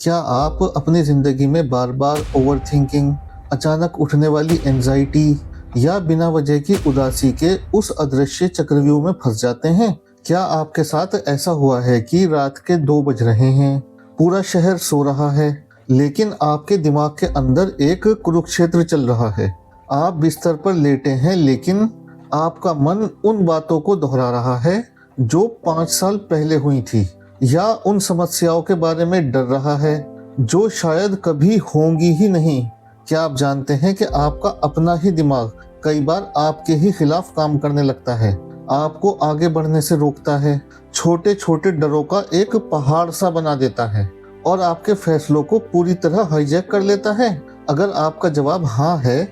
क्या आप अपनी ज़िंदगी में बार-बार ओवरथिंकिंग, अचानक उठने वाली एंग्ज़ायटी या बिना वजह की उदासी के उस अदृश्य चक्रव्यूह में फँस जाते हैं? क्या आपके साथ ऐसा हुआ है कि रात के 2 बज रहे हैं, पूरा शहर सो रहा है, लेकिन आपके दिमाग के अंदर एक कुरुक्षेत्र चल रहा है? आप बिस्तर पर लेटे हैं, लेकिन आपका मन उन बातों को दोहरा रहा है, जो 5 साल पहले हुई थी। या उन समस्याओं के बारे में डर रहा है जो शायद कभी होंगी ही नहीं। क्या आप जानते हैं कि आपका अपना ही दिमाग कई बार आपके ही खिलाफ काम करने लगता है, आपको आगे बढ़ने से रोकता है, छोटे छोटे डरों का एक पहाड़ सा बना देता है और आपके फैसलों को पूरी तरह हाईजैक कर लेता है? अगर आपका जवाब हाँ है,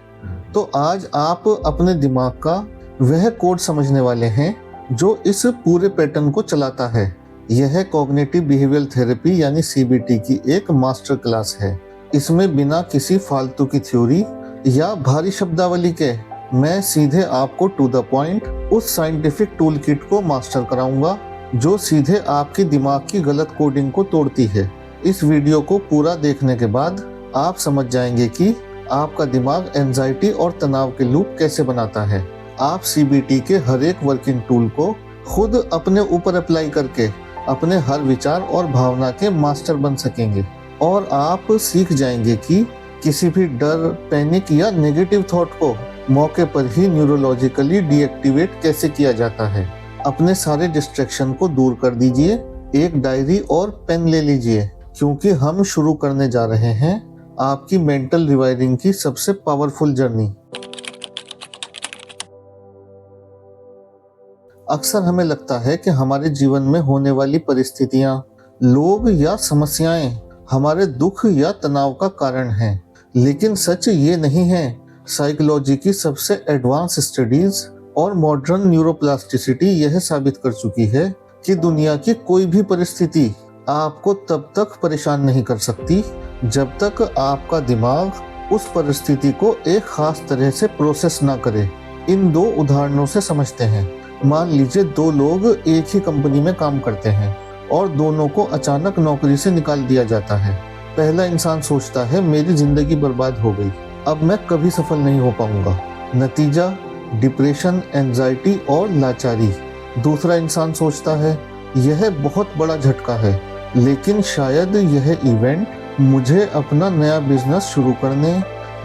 तो आज आप अपने दिमाग का वह कोड समझने वाले हैं जो इस पूरे पैटर्न को चलाता है। यह कॉग्निटिव बिहेवियरल थेरेपी यानी सीबीटी की एक मास्टर क्लास है। इसमें बिना किसी फालतू की थ्योरी या भारी शब्दावली के मैं सीधे आपको टू द पॉइंट उस साइंटिफिक टूल किट को मास्टर कराऊंगा जो सीधे आपकी दिमाग की गलत कोडिंग को तोड़ती है। इस वीडियो को पूरा देखने के बाद आप समझ जाएंगे कि आपका दिमाग एंजाइटी और तनाव के लूप कैसे बनाता है। आप सीबीटी के हर एक वर्किंग टूल को खुद अपने ऊपर अप्लाई करके अपने हर विचार और भावना के मास्टर बन सकेंगे और आप सीख जाएंगे कि किसी भी डर, पैनिक या नेगेटिव थॉट को मौके पर ही न्यूरोलॉजिकली डीएक्टिवेट कैसे किया जाता है। अपने सारे डिस्ट्रैक्शन को दूर कर दीजिए, एक डायरी और पेन ले लीजिए, क्योंकि हम शुरू करने जा रहे हैं आपकी मेंटल रिवायरिंग की सबसे पावरफुल जर्नी। अक्सर हमें लगता है कि हमारे जीवन में होने वाली परिस्थितियां, लोग या समस्याएं हमारे दुख या तनाव का कारण हैं, लेकिन सच ये नहीं है। साइकोलॉजी की सबसे एडवांस स्टडीज और मॉडर्न न्यूरोप्लास्टिसिटी यह साबित कर चुकी है कि दुनिया की कोई भी परिस्थिति आपको तब तक परेशान नहीं कर सकती जब तक आपका दिमाग उस परिस्थिति को एक खास तरह से प्रोसेस ना करे। इन 2 उदाहरणों से समझते हैं। मान लीजिए 2 लोग एक ही कंपनी में काम करते हैं और दोनों को अचानक नौकरी से निकाल दिया जाता है। पहला इंसान सोचता है मेरी जिंदगी बर्बाद हो गई, अब मैं कभी सफल नहीं हो पाऊंगा। नतीजा डिप्रेशन, एंजाइटी और लाचारी। दूसरा इंसान सोचता है यह बहुत बड़ा झटका है, लेकिन शायद यह इवेंट मुझे अपना नया बिजनेस शुरू करने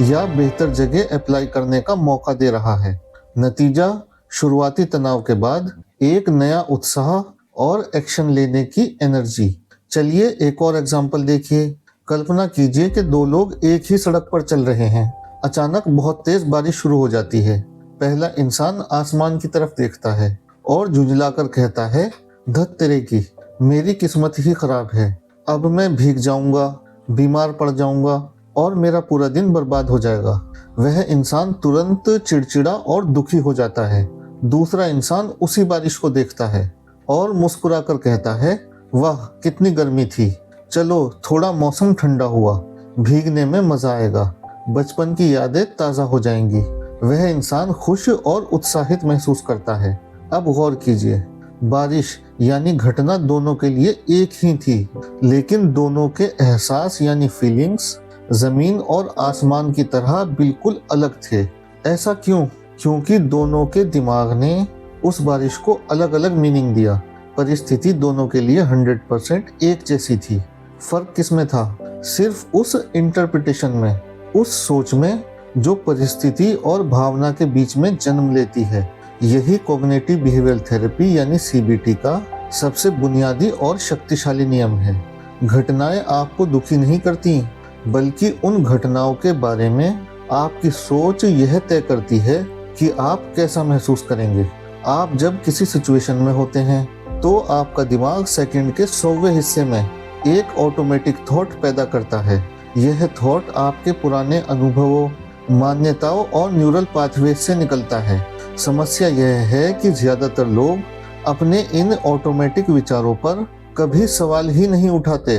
या बेहतर जगह अप्लाई करने का मौका दे रहा है। नतीजा शुरुआती तनाव के बाद एक नया उत्साह और एक्शन लेने की एनर्जी। चलिए एक और एग्जांपल देखिए। कल्पना कीजिए कि 2 लोग एक ही सड़क पर चल रहे हैं। अचानक बहुत तेज बारिश शुरू हो जाती है। पहला इंसान आसमान की तरफ देखता है और झुंझलाकर कहता है, धत तेरे की, मेरी किस्मत ही खराब है, अब मैं भीग जाऊंगा, बीमार पड़ जाऊंगा और मेरा पूरा दिन बर्बाद हो जाएगा। वह इंसान तुरंत चिड़चिड़ा और दुखी हो जाता है। दूसरा इंसान उसी बारिश को देखता है और मुस्कुराकर कहता है, वाह कितनी गर्मी थी, चलो थोड़ा मौसम ठंडा हुआ, भीगने में मजा आएगा, बचपन की यादें ताज़ा हो जाएंगी। वह इंसान खुश और उत्साहित महसूस करता है। अब गौर कीजिए, बारिश यानी घटना दोनों के लिए एक ही थी, लेकिन दोनों के एहसास यानी फीलिंग्स जमीन और आसमान की तरह बिल्कुल अलग थे। ऐसा क्यों? क्योंकि दोनों के दिमाग ने उस बारिश को अलग अलग मीनिंग दिया। परिस्थिति दोनों के लिए 100% एक जैसी थी। फर्क किसमें था? सिर्फ उस इंटरप्रिटेशन में, उस सोच में जो परिस्थिति और भावना के बीच में जन्म लेती है। यही कॉग्निटिव बिहेवियरल थेरेपी यानी सीबीटी का सबसे बुनियादी और शक्तिशाली नियम है। घटनाएं आपको दुखी नहीं करती, बल्कि उन घटनाओं के बारे में आपकी सोच यह तय करती है कि आप कैसा महसूस करेंगे। आप जब किसी सिचुएशन में होते हैं तो आपका दिमाग सेकंड के 100वें हिस्से में एक ऑटोमेटिक थॉट पैदा करता है। यह थॉट आपके पुराने अनुभवों, मान्यताओं और न्यूरल पाथवे से निकलता है। समस्या यह है कि ज्यादातर लोग अपने इन ऑटोमेटिक विचारों पर कभी सवाल ही नहीं उठाते।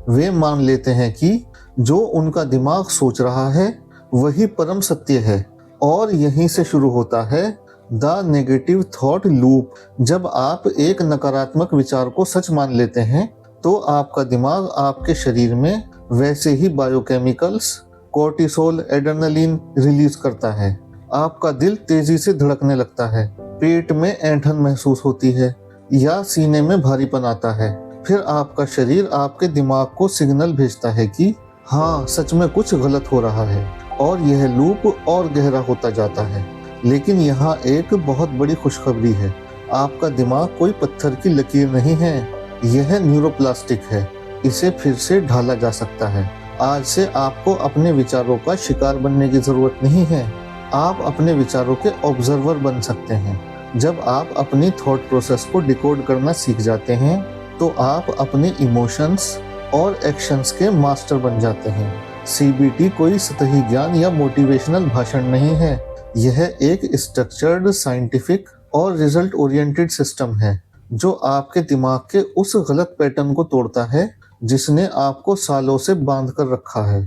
वे मान लेते हैं कि जो उनका दिमाग सोच रहा है वही परम सत्य है, और यहीं से शुरू होता है द नेगेटिव थॉट लूप। जब आप एक नकारात्मक विचार को सच मान लेते हैं तो आपका दिमाग आपके शरीर में वैसे ही बायोकेमिकल्स कोर्टिसोल, एड्रेनलिन रिलीज करता है। आपका दिल तेजी से धड़कने लगता है, पेट में ऐंठन महसूस होती है या सीने में भारीपन आता है। फिर आपका शरीर आपके दिमाग को सिग्नल भेजता है कि हाँ, सच में कुछ गलत हो रहा है, और यह लूप और गहरा होता जाता है। लेकिन यहाँ एक बहुत बड़ी खुशखबरी है। आपका दिमाग कोई पत्थर की लकीर नहीं है, यह न्यूरोप्लास्टिक है। इसे फिर से ढाला जा सकता है। आज से आपको अपने विचारों का शिकार बनने की जरूरत नहीं है। आप अपने विचारों के ऑब्जर्वर बन सकते हैं। जब आप अपनी थॉट प्रोसेस को डिकोड करना सीख जाते हैं तो आप अपने इमोशंस और एक्शंस के मास्टर बन जाते हैं। सीबीटी कोई सतही ज्ञान या मोटिवेशनल भाषण नहीं है। यह एक स्ट्रक्चर्ड, साइंटिफिक और रिजल्ट ओरिएंटेड सिस्टम है जो आपके दिमाग के उस गलत पैटर्न को तोड़ता है जिसने आपको सालों से बांध कर रखा है।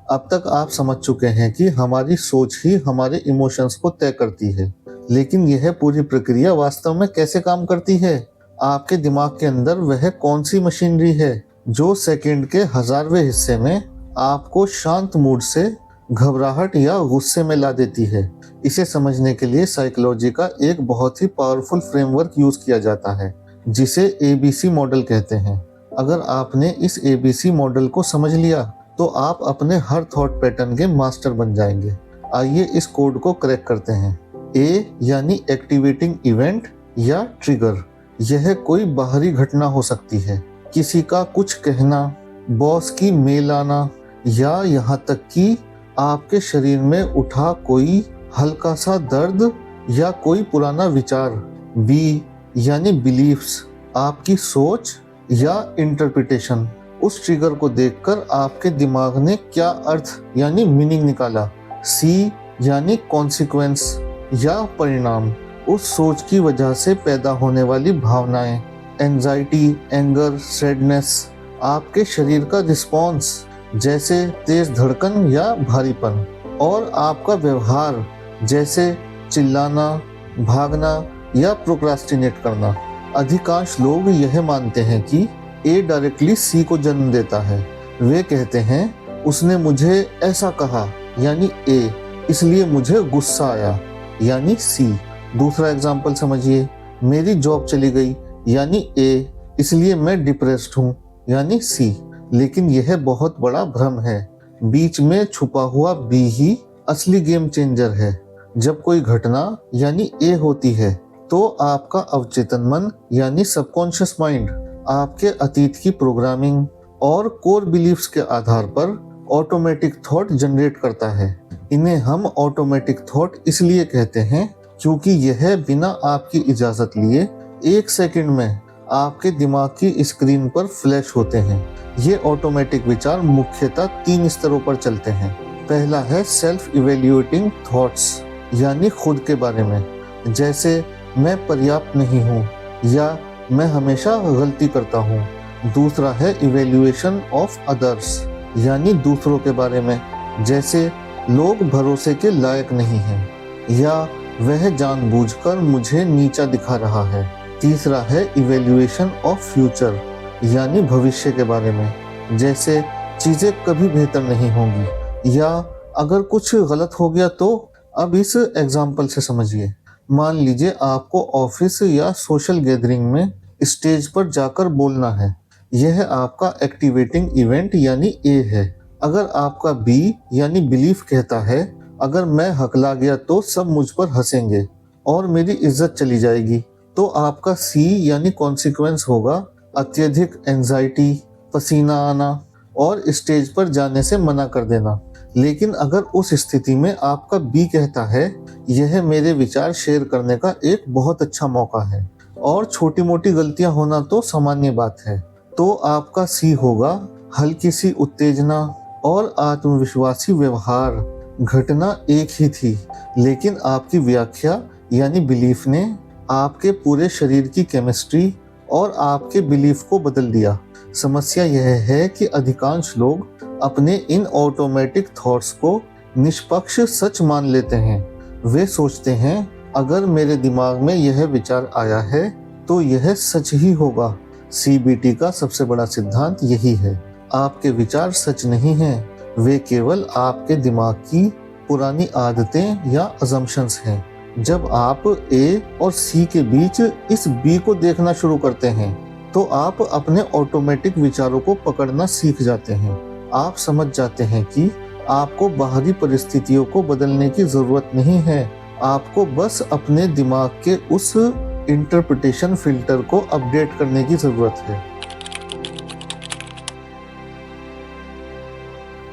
अब तक आप समझ चुके हैं कि हमारी सोच ही हमारे इमोशंस को तय करती है। लेकिन यह पूरी प्रक्रिया वास्तव में कैसे काम करती है? आपके दिमाग के अंदर वह कौन सी मशीनरी है जो सेकंड के 1000वें हिस्से में आपको शांत मूड से घबराहट या गुस्से में ला देती है? इसे समझने के लिए साइकोलॉजी का एक बहुत ही पावरफुल फ्रेमवर्क यूज किया जाता है जिसे एबीसी मॉडल कहते हैं। अगर आपने इस एबीसी मॉडल को समझ लिया तो आप अपने हर थॉट पैटर्न के मास्टर बन जाएंगे। आइए इस कोड को क्रैक करते हैं। ए यानी एक्टिवेटिंग इवेंट या ट्रिगर। यह कोई बाहरी घटना हो सकती है, किसी का कुछ कहना, बॉस की मेल आना, या यहाँ तक कि आपके शरीर में उठा कोई हल्का सा दर्द या कोई पुराना विचार। बी यानी बिलीफ्स, आपकी सोच या इंटरप्रिटेशन। उस ट्रिगर को देखकर आपके दिमाग ने क्या अर्थ यानी मीनिंग निकाला। सी यानी कॉन्सिक्वेंस या परिणाम, उस सोच की वजह से पैदा होने वाली भावनाएं, एंजाइटी, एंगर, सैडनेस, आपके शरीर का रिस्पॉन्स जैसे तेज धड़कन या भारीपन, और आपका व्यवहार जैसे चिल्लाना, भागना या प्रोक्रास्टिनेट करना। अधिकांश लोग यह मानते हैं कि ए डायरेक्टली सी को जन्म देता है। वे कहते हैं उसने मुझे ऐसा कहा यानी ए, इसलिए मुझे गुस्सा आया यानी सी। दूसरा एग्जाम्पल समझिए, मेरी जॉब चली गई यानी ए, इसलिए मैं डिप्रेस्ड हूँ यानी सी। लेकिन यह बहुत बड़ा भ्रम है। बीच में छुपा हुआ बी ही असली गेम चेंजर है। जब कोई घटना यानी ए होती है तो आपका अवचेतन मन यानी सबकॉन्शियस माइंड आपके अतीत की प्रोग्रामिंग और कोर बिलीफ्स के आधार पर ऑटोमेटिक थॉट जनरेट करता है। इन्हें हम ऑटोमेटिक थॉट इसलिए कहते हैं क्योंकि यह बिना आपकी इजाजत लिए 1 सेकंड में आपके दिमाग की स्क्रीन पर फ्लैश होते हैं। ये ऑटोमेटिक विचार मुख्यतः 3 स्तरों पर चलते हैं। पहला है सेल्फ इवेल्युएटिंग थॉट्स यानी खुद के बारे में, जैसे मैं पर्याप्त नहीं हूँ या मैं हमेशा गलती करता हूँ। दूसरा है इवेल्युएशन ऑफ अदर्स यानी दूसरों के बारे में, जैसे लोग भरोसे के लायक नहीं हैं या वह जानबूझकर मुझे नीचा दिखा रहा है। तीसरा है इवेल्युएशन ऑफ फ्यूचर यानी भविष्य के बारे में, जैसे चीजें कभी बेहतर नहीं होंगी या अगर कुछ गलत हो गया तो। अब इस एग्जाम्पल से समझिए। मान लीजिए आपको ऑफिस या सोशल गैदरिंग में स्टेज पर जाकर बोलना है। यह आपका एक्टिवेटिंग इवेंट यानी ए है। अगर आपका बी यानी बिलीफ कहता है अगर मैं हकला गया तो सब मुझ पर हंसेंगे और मेरी इज्जत चली जाएगी, तो आपका सी यानी कॉन्सिक्वेंस होगा अत्यधिक एंजाइटी, पसीना आना और स्टेज पर जाने से मना कर देना। लेकिन अगर उस स्थिति में आपका बी कहता है यह मेरे विचार शेयर करने का एक बहुत अच्छा मौका है और छोटी मोटी गलतियां होना तो सामान्य बात है, तो आपका सी होगा हल्की सी उत्तेजना और आत्मविश्वासी व्यवहार। घटना एक ही थी लेकिन आपकी व्याख्या यानी बिलीफ ने आपके पूरे शरीर की केमिस्ट्री और आपके बिलीफ को बदल दिया। समस्या यह है कि अधिकांश लोग अपने इन ऑटोमेटिक थॉट्स को निष्पक्ष सच मान लेते हैं। वे सोचते हैं अगर मेरे दिमाग में यह विचार आया है तो यह सच ही होगा। CBT का सबसे बड़ा सिद्धांत यही है। आपके विचार सच नहीं हैं, वे केवल आपके दिमाग की पुरानी आदतें या अजम्पशंस हैं। जब आप A और C के बीच इस B को देखना शुरू करते हैं तो आप अपने ऑटोमेटिक विचारों को पकड़ना सीख जाते हैं। आप समझ जाते हैं कि आपको बाहरी परिस्थितियों को बदलने की जरूरत नहीं है, आपको बस अपने दिमाग के उस इंटरप्रिटेशन फिल्टर को अपडेट करने की जरूरत है।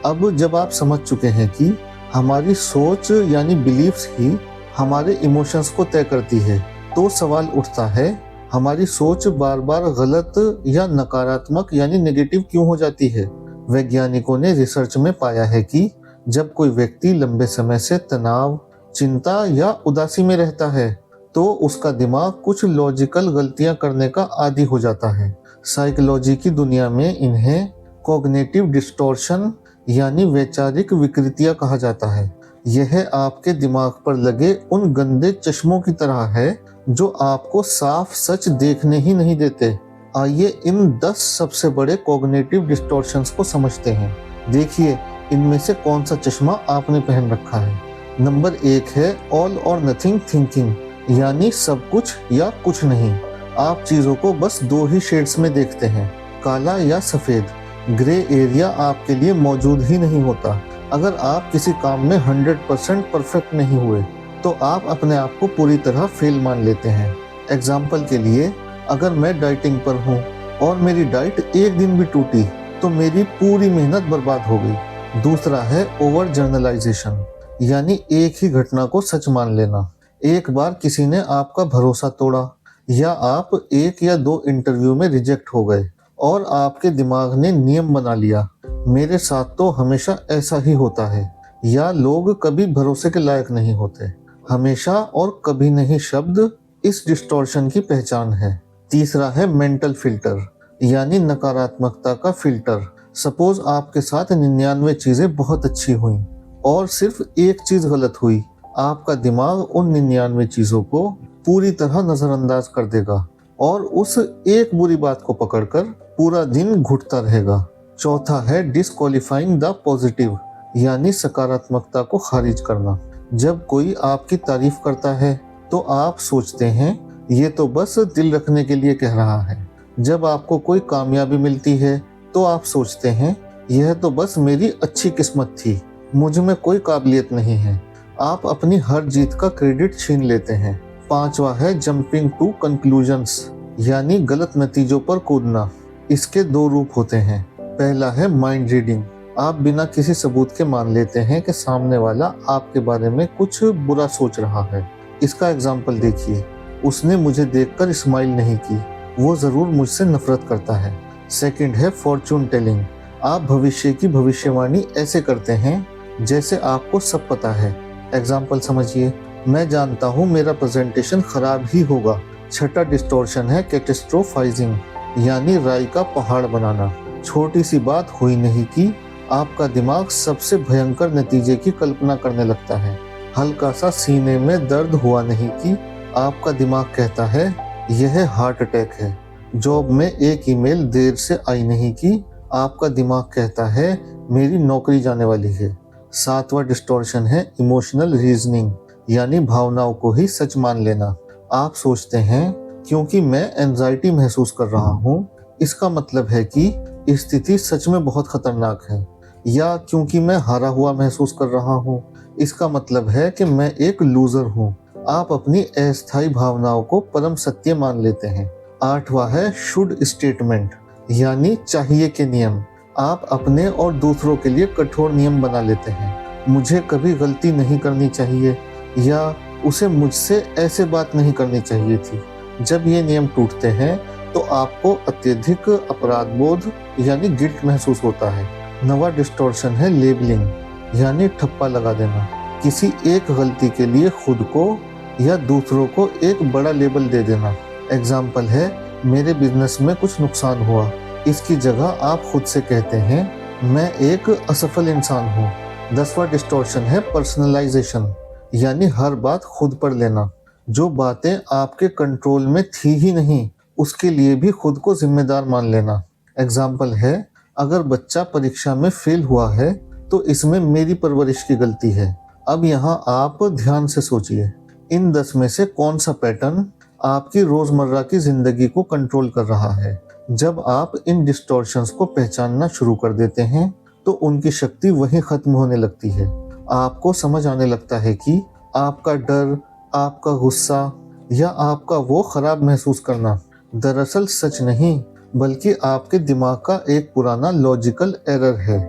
अब जब आप समझ चुके हैं कि हमारी सोच यानी बिलीफ्स ही हमारे इमोशंस को तय करती है, तो सवाल उठता है, हमारी सोच बार बार गलत या नकारात्मक यानी नेगेटिव क्यों हो जाती है? वैज्ञानिकों ने रिसर्च में पाया है कि जब कोई व्यक्ति लंबे समय से तनाव, चिंता या उदासी में रहता है तो उसका दिमाग कुछ लॉजिकल गलतियां करने का आदी हो जाता है। साइकोलॉजी की दुनिया में इन्हें कॉग्निटिव डिस्टॉर्शन यानी वैचारिक विकृतियां कहा जाता है। यह आपके दिमाग पर लगे उन गंदे चश्मों की तरह है जो आपको साफ सच देखने ही नहीं देते। आइए इन 10 सबसे बड़े कॉग्निटिव डिस्टॉर्शंस को समझते हैं। देखिए इनमें से कौन सा चश्मा आपने पहन रखा है। नंबर 1 है ऑल और नथिंग थिंकिंग, यानी सब कुछ या कुछ नहीं। आप चीजों को बस 2 ही शेड्स में देखते हैं, काला या सफेद। ग्रे एरिया आपके लिए मौजूद ही नहीं होता। अगर आप किसी काम में 100% परफेक्ट नहीं हुए तो आप अपने आप को पूरी तरह फेल मान लेते हैं। एग्जाम्पल के लिए, अगर मैं डाइटिंग पर हूँ और मेरी डाइट एक दिन भी टूटी तो मेरी पूरी मेहनत बर्बाद हो गई। दूसरा है ओवर जर्नलाइजेशन, यानी एक ही घटना को सच मान लेना। एक बार किसी ने आपका भरोसा तोड़ा या आप 1 या 2 इंटरव्यू में रिजेक्ट हो गए और आपके दिमाग ने नियम बना लिया, मेरे साथ तो हमेशा ऐसा ही होता है, या लोग कभी भरोसे के लायक नहीं होते। हमेशा और कभी नहीं शब्द इस डिस्टॉर्शन की पहचान है। तीसरा है मेंटल फिल्टर, यानी नकारात्मकता का फिल्टर। सपोज आपके साथ 99 चीजें बहुत अच्छी हुई और सिर्फ एक चीज गलत हुई, आपका दिमाग उन 99 चीजों को पूरी तरह नजरअंदाज कर देगा और उस एक बुरी बात को पकड़कर पूरा दिन घुटता रहेगा। चौथा है डिस्क्वालिफाइंग द पॉजिटिव, यानी सकारात्मकता को खारिज करना। जब कोई आपकी तारीफ करता है तो आप सोचते हैं ये तो बस दिल रखने के लिए कह रहा है। जब आपको कोई कामयाबी मिलती है तो आप सोचते हैं यह तो बस मेरी अच्छी किस्मत थी, मुझ में कोई काबिलियत नहीं है। आप अपनी हर जीत का क्रेडिट छीन लेते हैं। पांचवा है जंपिंग टू कंक्लूजन्स, यानी गलत नतीजों पर कूदना। इसके 2 रूप होते हैं। पहला है माइंड रीडिंग, आप बिना किसी सबूत के मान लेते हैं कि सामने वाला आपके बारे में कुछ बुरा सोच रहा है। इसका एग्जाम्पल देखिए, उसने मुझे देखकर स्माइल नहीं की, वो जरूर मुझसे नफरत करता है। सेकंड है फॉर्चून टेलिंग, आप भविष्य की भविष्यवाणी ऐसे करते हैं जैसे आपको सब पता है। एग्जाम्पल समझिए, मैं जानता हूँ मेरा प्रेजेंटेशन खराब ही होगा। छठा डिस्टॉर्शन है कैटेस्ट्रोफाइजिंग, यानी राई का पहाड़ बनाना। छोटी सी बात हुई नहीं कि आपका दिमाग सबसे भयंकर नतीजे की कल्पना करने लगता है। हल्का सा सीने में दर्द हुआ नहीं कि आपका दिमाग कहता है यह हार्ट अटैक है। जॉब में एक ईमेल देर से आई नहीं कि आपका दिमाग कहता है मेरी नौकरी जाने वाली है। 7वां डिस्टॉर्शन है इमोशनल रीजनिंग, यानी भावनाओं को ही सच मान लेना। आप सोचते हैं क्योंकि मैं एंजाइटी महसूस कर रहा हूँ इसका मतलब है कि स्थिति सच में बहुत खतरनाक है, या क्योंकि मैं हारा हुआ महसूस कर रहा हूँ इसका मतलब है कि मैं एक लूजर हूँ। आप अपनी अस्थायी भावनाओं को परम सत्य मान लेते हैं। 8वां है शुड स्टेटमेंट, यानी चाहिए के नियम। आप अपने और दूसरों के लिए कठोर नियम बना लेते हैं। मुझे कभी गलती नहीं करनी चाहिए, या उसे मुझसे ऐसे बात नहीं करनी चाहिए थी। जब ये नियम टूटते हैं तो आपको अत्यधिक अपराध बोध यानी गिल्ट महसूस होता है। 9वां डिस्टॉर्शन है लेबलिंग, यानी ठप्पा लगा देना। किसी एक गलती के लिए खुद को या दूसरों को एक बड़ा लेबल दे देना। एग्जाम्पल है मेरे बिजनेस में कुछ नुकसान हुआ, इसकी जगह आप खुद से कहते हैं मैं एक असफल इंसान हूँ। 10वां डिस्टॉर्शन है पर्सनलाइजेशन, यानी हर बात खुद पर लेना। जो बातें आपके कंट्रोल में थी ही नहीं, उसके लिए भी खुद को जिम्मेदार मान लेना। एग्जाम्पल है, अगर बच्चा परीक्षा में फेल हुआ है तो इसमें मेरी परवरिश की गलती है। अब यहाँ आप ध्यान से सोचिए, इन 10 में से कौन सा पैटर्न आपकी रोजमर्रा की जिंदगी को कंट्रोल कर रहा है। जब आप इन डिस्टॉर्शंस को पहचानना शुरू कर देते हैं तो उनकी शक्ति वहीं खत्म होने लगती है। आपको समझ आने लगता है कि आपका डर, आपका गुस्सा या आपका वो खराब महसूस करना दरअसल सच नहीं, बल्कि आपके दिमाग का एक पुराना लॉजिकल एरर है।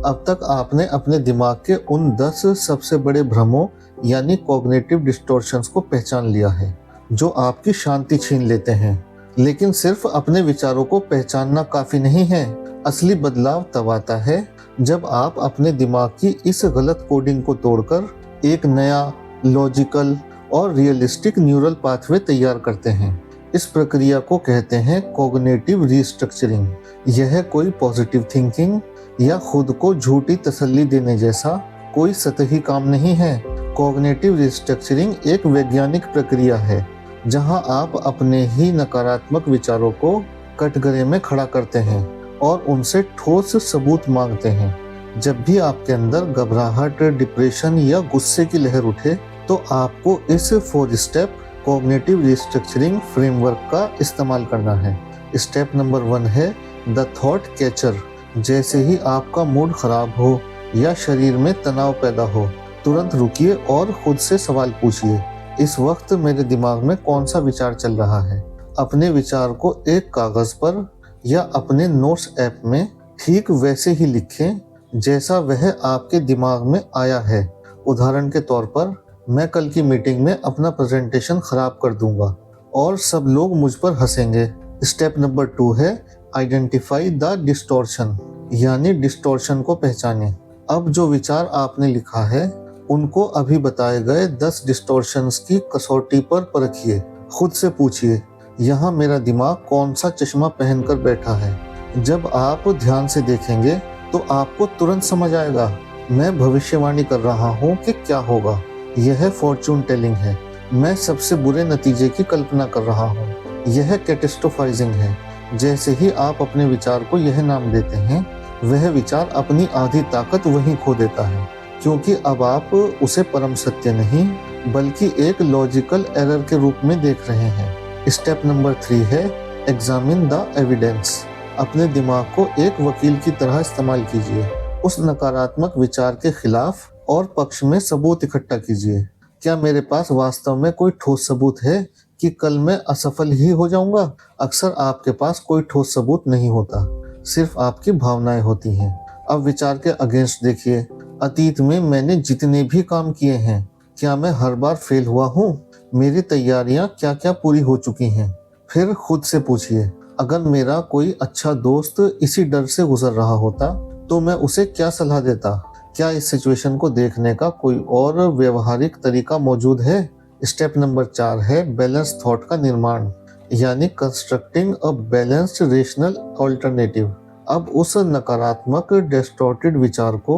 अब तक आपने अपने दिमाग के उन 10 सबसे बड़े भ्रमों यानी कॉग्निटिव डिस्टॉर्शंस को पहचान लिया है, जो आपकी शांति छीन लेते हैं। लेकिन सिर्फ अपने विचारों को पहचानना काफी नहीं है। असली बदलाव तब आता है जब आप अपने दिमाग की इस गलत कोडिंग को तोड़कर एक नया लॉजिकल और रियलिस्टिक न्यूरल पाथवे तैयार करते हैं। इस प्रक्रिया को कहते हैं कॉग्निटिव रीस्ट्रक्चरिंग। यह कोई पॉजिटिव थिंकिंग या खुद को झूठी तसल्ली देने जैसा कोई सतही काम नहीं है। कॉग्निटिव रिस्ट्रक्चरिंग एक वैज्ञानिक प्रक्रिया है जहां आप अपने ही नकारात्मक विचारों को कटघरे में खड़ा करते हैं और उनसे ठोस सबूत मांगते हैं। जब भी आपके अंदर घबराहट, डिप्रेशन या गुस्से की लहर उठे तो आपको इस 4 स्टेप कॉग्निटिव रिस्ट्रक्चरिंग फ्रेमवर्क का इस्तेमाल करना है। स्टेप नंबर 1 है द थॉट कैचर। जैसे ही आपका मूड खराब हो या शरीर में तनाव पैदा हो, तुरंत रुकिए और खुद से सवाल पूछिए, इस वक्त मेरे दिमाग में कौन सा विचार चल रहा है। अपने विचार को एक कागज पर या अपने नोट्स ऐप में ठीक वैसे ही लिखें जैसा वह आपके दिमाग में आया है। उदाहरण के तौर पर, मैं कल की मीटिंग में अपना प्रेजेंटेशन खराब कर दूंगा और सब लोग मुझ पर हंसेंगे। स्टेप नंबर 2 है आइडेंटिफाई द डिस्टॉर्शन, यानी डिस्टॉर्शन को पहचानें। अब जो विचार आपने लिखा है उनको अभी बताए गए 10 डिस्टॉर्शंस की कसौटी पर परखिए। खुद से पूछिए, यहाँ मेरा दिमाग कौन सा चश्मा पहनकर बैठा है। जब आप ध्यान से देखेंगे तो आपको तुरंत समझ आएगा, मैं भविष्यवाणी कर रहा हूँ कि क्या होगा। यह फॉर्चून टेलिंग है। मैं सबसे बुरे नतीजे की कल्पना कर रहा हूँ। यह कैटास्ट्रोफाइजिंग है। जैसे ही आप अपने विचार को यह नाम देते हैं, वह विचार अपनी आधी ताकत वहीं खो देता है, क्योंकि अब आप उसे परम सत्य नहीं बल्कि एक लॉजिकल एरर के रूप में देख रहे हैं। स्टेप नंबर 3 है एग्जामिन द एविडेंस। अपने दिमाग को एक वकील की तरह इस्तेमाल कीजिए। उस नकारात्मक विचार के खिलाफ और पक्ष में सबूत इकट्ठा कीजिए। क्या मेरे पास वास्तव में कोई ठोस सबूत है कि कल मैं असफल ही हो जाऊंगा? अक्सर आपके पास कोई ठोस सबूत नहीं होता, सिर्फ आपकी भावनाएं होती हैं। अब विचार के अगेंस्ट देखिए, अतीत में मैंने जितने भी काम किए हैं, क्या मैं हर बार फेल हुआ हूँ? मेरी तैयारियां क्या क्या पूरी हो चुकी हैं? फिर खुद से पूछिए, अगर मेरा कोई अच्छा दोस्त इसी डर से गुजर रहा होता तो मैं उसे क्या सलाह देता? क्या इस सिचुएशन को देखने का कोई और व्यवहारिक तरीका मौजूद है? स्टेप नंबर 4 है बैलेंस थॉट का निर्माण, यानी constructing a balanced rational alternative. अब उस नकारात्मक डिस्टॉर्टेड विचार को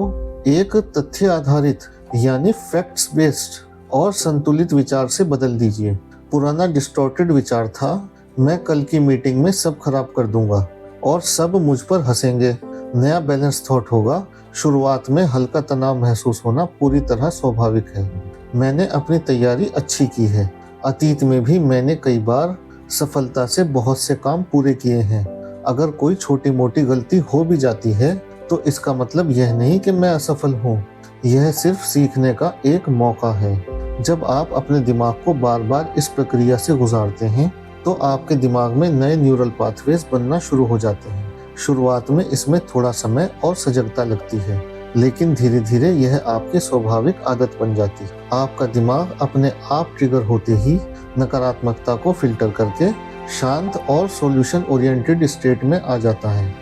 एक तथ्य आधारित यानी फैक्ट्स बेस्ड और संतुलित विचार से बदल दीजिए। पुराना डिस्टॉर्टेड विचार था, मैं कल की मीटिंग में सब खराब कर दूंगा और सब मुझ पर हंसेंगे। नया बैलेंस थॉट होगा, शुरुआत में हल्का तनाव महसूस होना पूरी तरह स्वाभाविक है। मैंने अपनी तैयारी अच्छी की है। अतीत में भी मैंने कई बार सफलता से बहुत से काम पूरे किए हैं। अगर कोई छोटी मोटी गलती हो भी जाती है तो इसका मतलब यह नहीं कि मैं असफल हूँ। यह सिर्फ सीखने का एक मौका है। जब आप अपने दिमाग को बार बार इस प्रक्रिया से गुजारते हैं तो आपके दिमाग में नए न्यूरल पाथवेज बनना शुरू हो जाते हैं। शुरुआत में इसमें थोड़ा समय और सजगता लगती है, लेकिन धीरे धीरे यह आपकी स्वाभाविक आदत बन जाती है। आपका दिमाग अपने आप ट्रिगर होते ही नकारात्मकता को फिल्टर करके शांत और सॉल्यूशन ओरिएंटेड स्टेट में आ जाता है।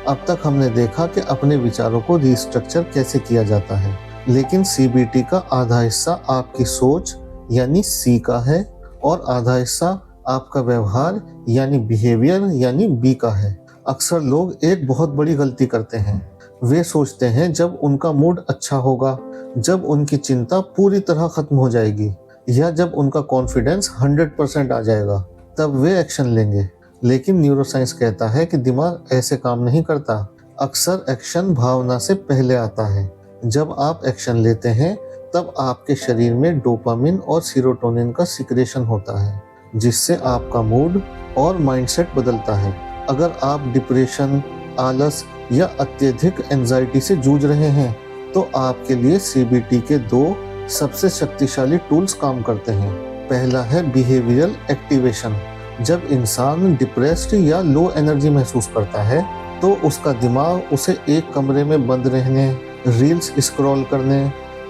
अब तक हमने देखा कि अपने विचारों को रिस्ट्रक्चर कैसे किया जाता है, लेकिन सीबीटी का आधा हिस्सा आपकी सोच यानी सी का है और आधा हिस्सा आपका व्यवहार यानी बिहेवियर यानी बी का है। अक्सर लोग एक बहुत बड़ी गलती करते हैं। वे सोचते हैं जब उनका मूड अच्छा होगा, जब उनकी चिंता पूरी तरह खत्म हो जाएगी या जब उनका कॉन्फिडेंस 100% आ जाएगा, तब वे एक्शन लेंगे। लेकिन न्यूरोसाइंस कहता है कि दिमाग ऐसे काम नहीं करता। अक्सर एक्शन भावना से पहले आता है। जब आप एक्शन लेते हैं तब आपके शरीर में डोपामिन और सीरोटोनिन का सिक्रेशन होता है, जिससे आपका मूड और माइंडसेट बदलता है। अगर आप डिप्रेशन, आलस या अत्यधिक एंजाइटी से जूझ रहे हैं तो आपके लिए सीबीटी के 2 सबसे शक्तिशाली टूल्स काम करते हैं। पहला है बिहेवियरल एक्टिवेशन। जब इंसान डिप्रेस्ड या लो एनर्जी महसूस करता है तो उसका दिमाग उसे एक कमरे में बंद रहने, रील्स स्क्रॉल करने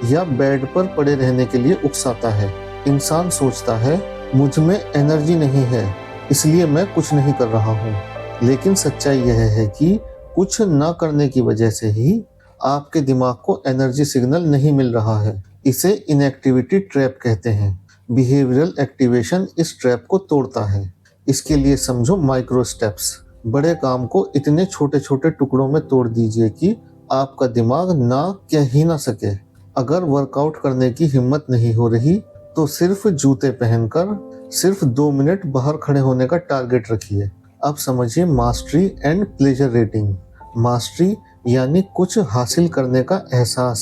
या बेड पर पड़े रहने के लिए उकसाता है। इंसान सोचता है मुझ में एनर्जी नहीं है, इसलिए मैं कुछ नहीं कर रहा हूँ। लेकिन सच्चाई यह है कि कुछ न करने की वजह से ही आपके दिमाग को एनर्जी सिग्नल नहीं मिल रहा है। इसे इनएक्टिविटी ट्रैप कहते हैं। बिहेवियरल एक्टिवेशन इस ट्रैप को तोड़ता है। इसके लिए समझो माइक्रो स्टेप्स। बड़े काम को इतने छोटे छोटे टुकड़ों में तोड़ दीजिए कि आपका दिमाग ना कह ही ना सके। अगर वर्कआउट करने की हिम्मत नहीं हो रही तो सिर्फ जूते पहनकर सिर्फ 2 मिनट बाहर खड़े होने का टारगेट रखिए। अब समझिए mastery and pleasure rating. Mastery यानी कुछ हासिल करने का एहसास,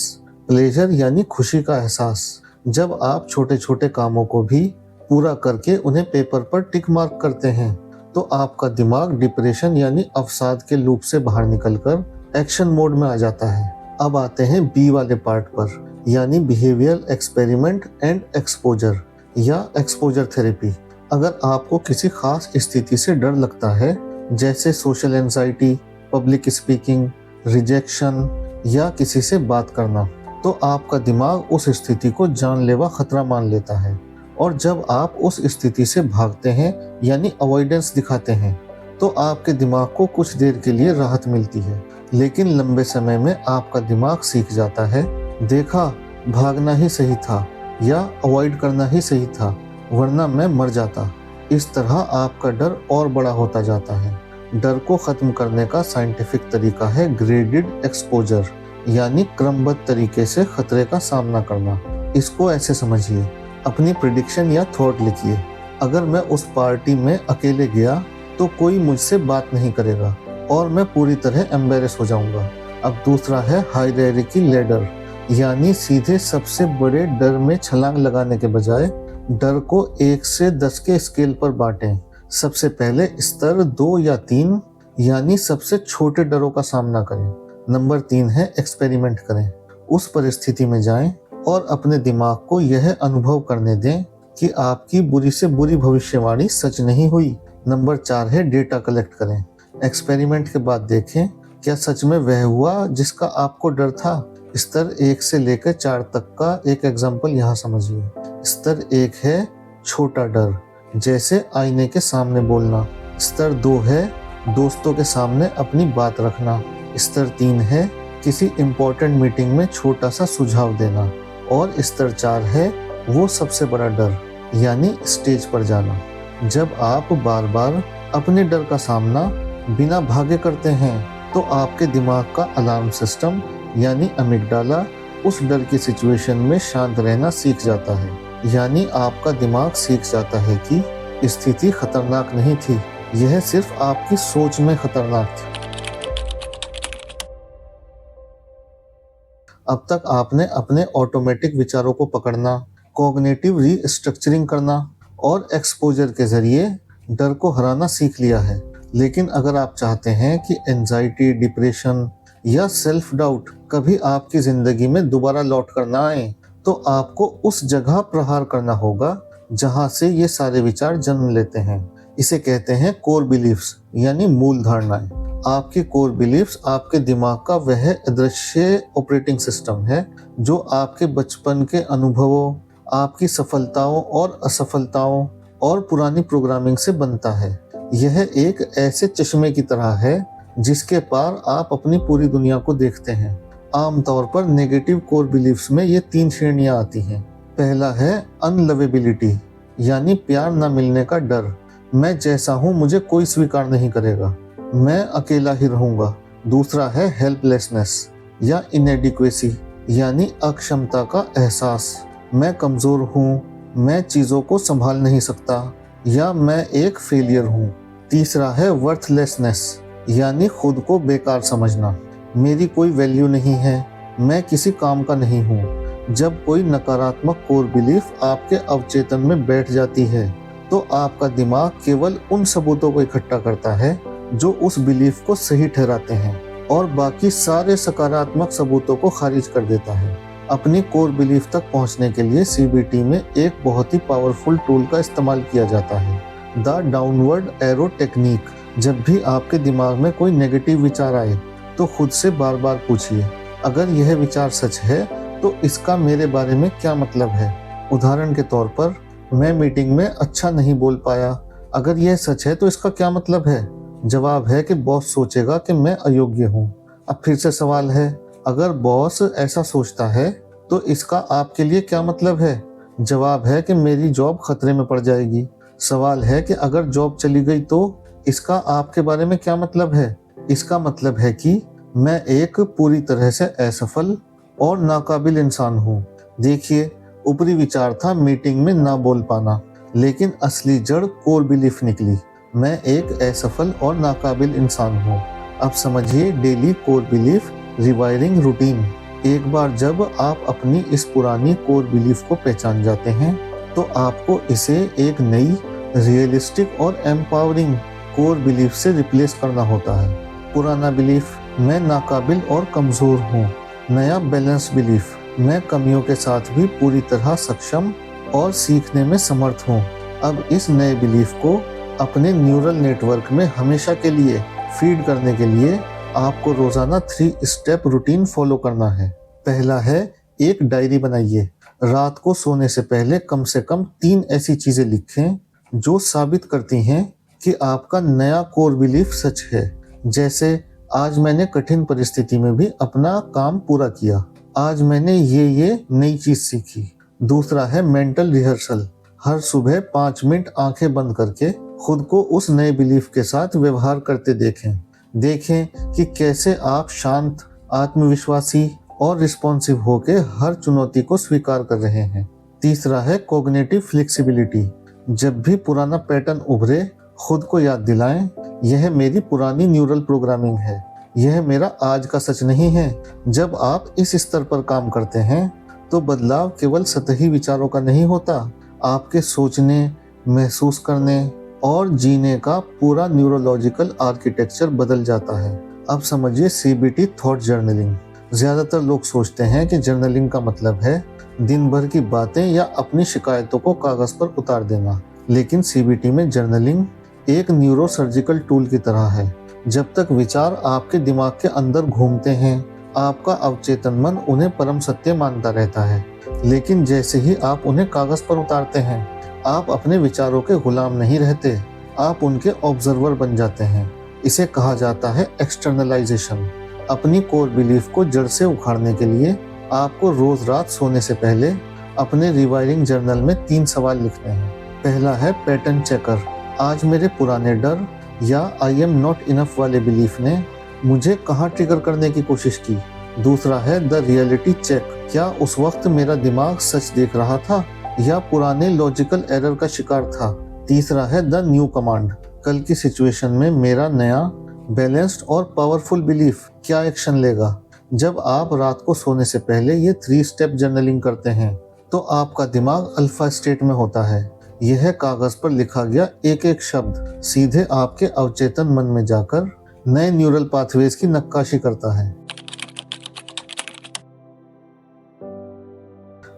प्लेजर यानी खुशी का एहसास। जब आप छोटे छोटे कामों को भी पूरा करके उन्हें पेपर पर टिक मार्क करते हैं तो आपका दिमाग डिप्रेशन यानी अवसाद के लूप से बाहर निकलकर एक्शन मोड में आ जाता है। अब आते हैं बी वाले पार्ट पर, यानी बिहेवियरल एक्सपेरिमेंट एंड एक्सपोजर या एक्सपोजर थेरेपी। अगर आपको किसी खास स्थिति से डर लगता है, जैसे social anxiety, public speaking, rejection या किसी से बात करना, तो आपका दिमाग उस स्थिति को जानलेवा खतरा मान लेता है। और जब आप उस स्थिति से भागते हैं यानी अवॉइडेंस दिखाते हैं, तो आपके दिमाग को कुछ देर के लिए राहत मिलती है। लेकिन लंबे समय में आपका दिमाग सीख जाता है, देखा, भागना ही सही था या अवॉइड करना ही सही था, वरना मैं मर जाता। इस तरह आपका डर और बड़ा होता जाता है। डर को खत्म करने का साइंटिफिक तरीका है ग्रेडेड एक्सपोजर, यानी क्रमबद्ध तरीके से खतरे का सामना करना। इसको ऐसे समझिए, अपनी प्रिडिक्शन या थॉट लिखिए। अगर मैं उस पार्टी में अकेले गया तो कोई मुझसे बात नहीं करेगा और मैं पूरी तरह एम्बेरस हो जाऊंगा। अब दूसरा है हायरार्की लैडर, यानी सीधे सबसे बड़े डर में छलांग लगाने के बजाय डर को 1 से 10 के स्केल पर बांटें। सबसे पहले स्तर 2 या 3, यानी सबसे छोटे डरों का सामना करें। नंबर 3 है एक्सपेरिमेंट करें। उस परिस्थिति में जाएं और अपने दिमाग को यह अनुभव करने दें कि आपकी बुरी से बुरी भविष्यवाणी सच नहीं हुई। नंबर 4 है डेटा कलेक्ट करें। एक्सपेरिमेंट के बाद देखें क्या सच में वह हुआ जिसका आपको डर था। स्तर 1 से लेकर 4 तक का एक एग्जाम्पल यहाँ समझिए। स्तर 1 है छोटा डर, जैसे आईने के सामने बोलना। स्तर 2 है दोस्तों के सामने अपनी बात रखना। स्तर 3 है किसी इम्पोर्टेंट मीटिंग में छोटा सा सुझाव देना। और स्तर 4 है वो सबसे बड़ा डर, यानी स्टेज पर जाना। जब आप बार बार अपने डर का सामना बिना भागे करते हैं तो आपके दिमाग का अलार्म सिस्टम यानी अमिगडाला उस डर की सिचुएशन में शांत रहना सीख जाता है। यानी आपका दिमाग सीख जाता है कि स्थिति खतरनाक नहीं थी, यह सिर्फ आपकी सोच में खतरनाक थी। अब तक आपने अपने ऑटोमेटिक विचारों को पकड़ना, कॉग्निटिव रीस्ट्रक्चरिंग करना और एक्सपोजर के जरिए डर को हराना सीख लिया है। लेकिन अगर आप चाहते हैं कि एंजाइटी, डिप्रेशन या सेल्फ डाउट कभी आपकी जिंदगी में दोबारा लौट कर ना आए, तो आपको उस जगह प्रहार करना होगा जहां से ये सारे विचार जन्म लेते हैं। इसे कहते हैं कोर बिलीफ्स, यानी मूल धारणाएं। आपके कोर बिलीफ्स आपके दिमाग का वह अदृश्य ऑपरेटिंग सिस्टम है जो आपके बचपन के अनुभवों, आपकी सफलताओं और असफलताओं और पुरानी प्रोग्रामिंग से बनता है। यह एक ऐसे चश्मे की तरह है जिसके पार आप अपनी पूरी दुनिया को देखते हैं। आमतौर पर नेगेटिव कोर बिलीफ्स में ये 3 श्रेणियां आती हैं। पहला है अनलवेबिलिटी, यानी प्यार न मिलने का डर। मैं जैसा हूँ मुझे कोई स्वीकार नहीं करेगा। मैं अकेला ही रहूंगा। दूसरा है हेल्पलेसनेस या इनएडिक्वेसी यानी अक्षमता का एहसास। मैं कमज़ोर हूँ, मैं चीज़ों को संभाल नहीं सकता या मैं एक फेलियर हूँ। तीसरा है वर्थलेसनेस यानी खुद को बेकार समझना। मेरी कोई वैल्यू नहीं है, मैं किसी काम का नहीं हूँ। जब कोई नकारात्मक कोर बिलीफ आपके अवचेतन में बैठ जाती है तो आपका दिमाग केवल उन सबूतों को इकट्ठा करता है जो उस बिलीफ को सही ठहराते हैं और बाकी सारे सकारात्मक सबूतों को खारिज कर देता है। अपनी कोर बिलीफ तक पहुंचने के लिए सीबीटी में एक बहुत ही पावरफुल टूल का इस्तेमाल किया जाता है, द डाउनवर्ड एरो टेक्निक। जब भी आपके दिमाग में कोई नेगेटिव विचार आए तो खुद से बार बार पूछिए, अगर यह विचार सच है तो इसका मेरे बारे में क्या मतलब है। उदाहरण के तौर पर, मैं मीटिंग में अच्छा नहीं बोल पाया, अगर यह सच है तो इसका क्या मतलब है। जवाब है कि बॉस सोचेगा कि मैं अयोग्य हूँ। अब फिर से सवाल है, अगर बॉस ऐसा सोचता है तो इसका आपके लिए क्या मतलब है। जवाब है कि मेरी जॉब खतरे में पड़ जाएगी। सवाल है कि अगर जॉब चली गई तो इसका आपके बारे में क्या मतलब है। इसका मतलब है कि मैं एक पूरी तरह से असफल और नाकाबिल इंसान हूँ। देखिए, ऊपरी विचार था मीटिंग में ना बोल पाना, लेकिन असली जड़ कोर बिलीफ निकली, मैं एक असफल और नाकाबिल इंसान हूँ। अब समझिए daily core belief rewiring routine. एक बार जब आप अपनी इस पुरानी कोर बिलीफ को पहचान जाते हैं तो आपको इसे एक नई रियलिस्टिक और एम्पावरिंग कोर बिलीफ से रिप्लेस करना होता है। पुराना बिलीफ, मैं नाकाबिल और कमज़ोर हूँ। नया बैलेंस बिलीफ, मैं कमियों के साथ भी पूरी तरह सक्षम और सीखने में समर्थ हूँ। अब इस नए बिलीफ को अपने न्यूरल नेटवर्क में हमेशा के लिए फीड करने के लिए आपको रोजाना 3 स्टेप रूटीन फॉलो करना है। पहला है, एक डायरी बनाइए। रात को सोने से पहले कम से कम 3 ऐसी चीजें लिखें जो साबित करती हैं कि आपका नया कोर बिलीफ सच है। जैसे, आज मैंने कठिन परिस्थिति में भी अपना काम पूरा किया, आज मैंने ये नई चीज सीखी। दूसरा है मेंटल रिहर्सल। हर सुबह 5 मिनट आंखें बंद करके खुद को उस नए बिलीफ के साथ व्यवहार करते देखें कि कैसे आप शांत, आत्मविश्वासी और रिस्पॉन्सिव होकर हर चुनौती को स्वीकार कर रहे हैं। तीसरा है कॉग्निटिव फ्लेक्सिबिलिटी। जब भी पुराना पैटर्न उभरे, खुद को याद दिलाएं, यह मेरी पुरानी न्यूरल प्रोग्रामिंग है, यह मेरा आज का सच नहीं है। जब आप इस स्तर पर काम करते हैं तो बदलाव केवल सतही विचारों का नहीं होता, आपके सोचने, महसूस करने और जीने का पूरा न्यूरोलॉजिकल आर्किटेक्चर बदल जाता है। अब समझिए सीबीटी थॉट जर्नलिंग। ज्यादातर लोग सोचते हैं कि जर्नलिंग का मतलब है दिन भर की बातें या अपनी शिकायतों को कागज पर उतार देना, लेकिन सीबीटी में जर्नलिंग एक न्यूरोसर्जिकल टूल की तरह है। जब तक विचार आपके दिमाग के अंदर घूमते हैं, आपका अवचेतन मन उन्हें परम सत्य मानता रहता है, लेकिन जैसे ही आप उन्हें कागज पर उतारते हैं, आप अपने विचारों के गुलाम नहीं रहते, आप उनके ऑब्जर्वर बन जाते हैं। इसे कहा जाता है एक्सटर्नलाइजेशन। अपनी कोर बिलीफ को जड़ से उखाड़ने के लिए आपको रोज रात सोने से पहले अपने रिवायरिंग जर्नल में 3 सवाल लिखने हैं। पहला है पैटर्न चेकर। आज मेरे पुराने डर या आई एम नॉट इनफ वाले बिलीफ ने मुझे कहाँ ट्रिगर करने की कोशिश की। दूसरा है द रियलिटी चेक। क्या उस वक्त मेरा दिमाग सच देख रहा था या पुराने लॉजिकल एरर का शिकार था। तीसरा है द न्यू कमांड। कल की सिचुएशन में मेरा नया बैलेंस्ड और पावरफुल बिलीफ क्या एक्शन लेगा। जब आप रात को सोने से पहले ये 3 स्टेप जर्नलिंग करते हैं तो आपका दिमाग अल्फा स्टेट में होता है। यह कागज पर लिखा गया एक एक शब्द सीधे आपके अवचेतन मन में जाकर नए न्यूरल पाथवेज की नक्काशी करता है।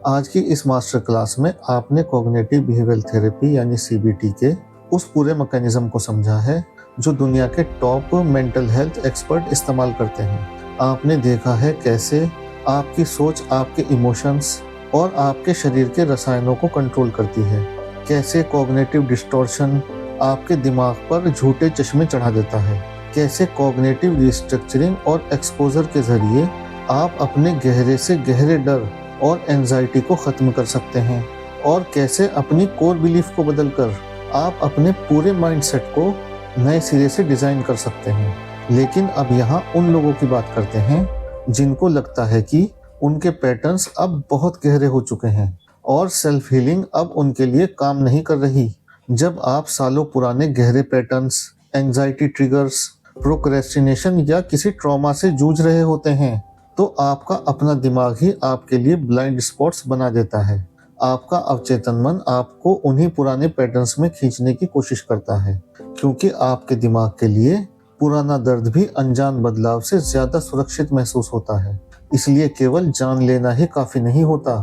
आज की इस मास्टर क्लास में आपने कॉग्निटिव बिहेवियरल थेरेपी यानी सीबीटी के उस पूरे मैकेनिज्म को समझा है जो दुनिया के टॉप मेंटल हेल्थ एक्सपर्ट इस्तेमाल करते हैं। आपने देखा है कैसे आपकी सोच आपके इमोशंस और आपके शरीर के रसायनों को कंट्रोल करती है, कैसे कॉग्निटिव डिस्टॉर्शन आपके दिमाग पर झूठे चश्मे चढ़ा देता है, कैसे कॉग्निटिव रिस्ट्रक्चरिंग और एक्सपोजर के जरिए आप अपने गहरे से गहरे डर और एंजाइटी को खत्म कर सकते हैं, और कैसे अपनी कोर बिलीफ को बदलकर आप अपने पूरे माइंडसेट को नए सिरे से डिजाइन कर सकते हैं। लेकिन अब यहाँ उन लोगों की बात करते हैं जिनको लगता है कि उनके पैटर्न्स अब बहुत गहरे हो चुके हैं और सेल्फ हीलिंग अब उनके लिए काम नहीं कर रही। जब आप सालों पुराने गहरे पैटर्न्स, एंजाइटी ट्रिगर्स, प्रोक्रेस्टिनेशन या किसी ट्रॉमा से जूझ रहे होते हैं, तो आपका अपना दिमाग ही आपके लिए ब्लाइंड स्पॉट्स बना देता है। आपका अवचेतन मन आपको उन्हीं पुराने पैटर्न्स में खींचने की कोशिश करता है, क्योंकि आपके दिमाग के लिए पुराना दर्द भी अनजान बदलाव से ज्यादा सुरक्षित महसूस होता है। इसलिए केवल जान लेना ही काफी नहीं होता,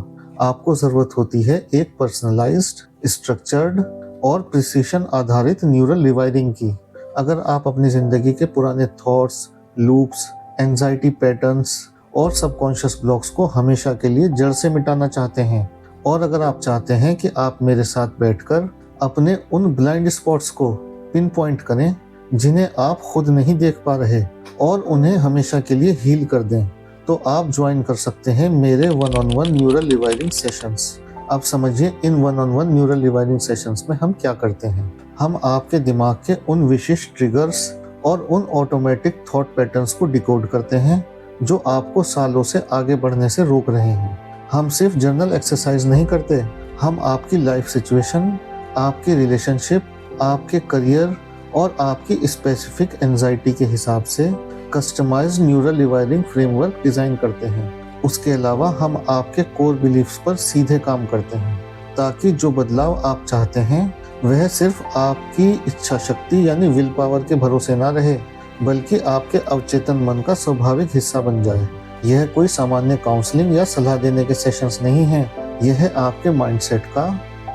आपको जरूरत होती है एक पर्सनलाइज्ड, स्ट्रक्चर्ड और प्रिसीशन आधारित न्यूरल रिवायरिंग की। अगर आप अपनी जिंदगी के पुराने थॉट्स, लूप्स, एंजाइटी पैटर्न्स और सबकॉन्शियस ब्लॉक्स को हमेशा के लिए जड़ से मिटाना चाहते हैं, और अगर आप चाहते हैं कि आप मेरे साथ बैठकर अपने उन ब्लाइंड स्पॉट्स को पिन पॉइंट करें जिन्हें आप खुद नहीं देख पा रहे और उन्हें हमेशा के लिए हील कर दें, तो आप ज्वाइन कर सकते हैं मेरे one on one neural rewiring sessions. अब समझिए in one on one neural rewiring sessions में हम क्या करते हैं। हम आपके दिमाग के उन विशिष्ट ट्रिगर्स और उन ऑटोमेटिक थॉट पैटर्न्स को डिकोड करते हैं जो आपको सालों से आगे बढ़ने से रोक रहे हैं। हम सिर्फ जर्नल एक्सरसाइज नहीं करते, हम आपकी लाइफ सिचुएशन, आपकी रिलेशनशिप, आपके करियर और आपकी स्पेसिफिक एंजाइटी के हिसाब से customised neural rewiring framework design करते हैं। उसके अलावा हम आपके कोर बिलीफ्स पर सीधे काम करते हैं, ताकि जो बदलाव आप चाहते हैं वह सिर्फ आपकी इच्छा शक्ति यानी विल पावर के भरोसे ना रहे, बल्कि आपके अवचेतन मन का स्वाभाविक हिस्सा बन जाए। यह कोई सामान्य काउंसलिंग या सलाह देने के सेशंस नहीं हैं। यह आपके माइंडसेट का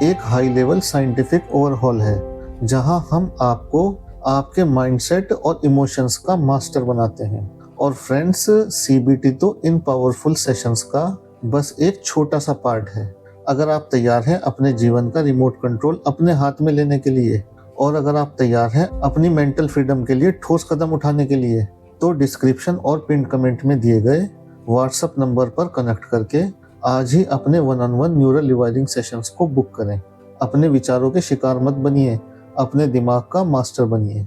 एक हाई लेवल साइंटिफिक ओवरहॉल है, जहां हम आपको आपके माइंडसेट और इमोशंस का मास्टर बनाते हैं। और फ्रेंड्स, सीबीटी तो इन पावरफुल सेशंस का बस एक छोटा सा पार्ट है। अगर आप तैयार हैं अपने जीवन का रिमोट कंट्रोल अपने हाथ में लेने के लिए, और अगर आप तैयार हैं अपनी मेंटल फ्रीडम के लिए ठोस कदम उठाने के लिए, तो डिस्क्रिप्शन और पिन कमेंट में दिए गए व्हाट्सएप नंबर पर कनेक्ट करके आज ही अपने one on one neural rewiring sessions को बुक करें। अपने विचारों के शिकार मत बनिए, अपने दिमाग का मास्टर बनिए।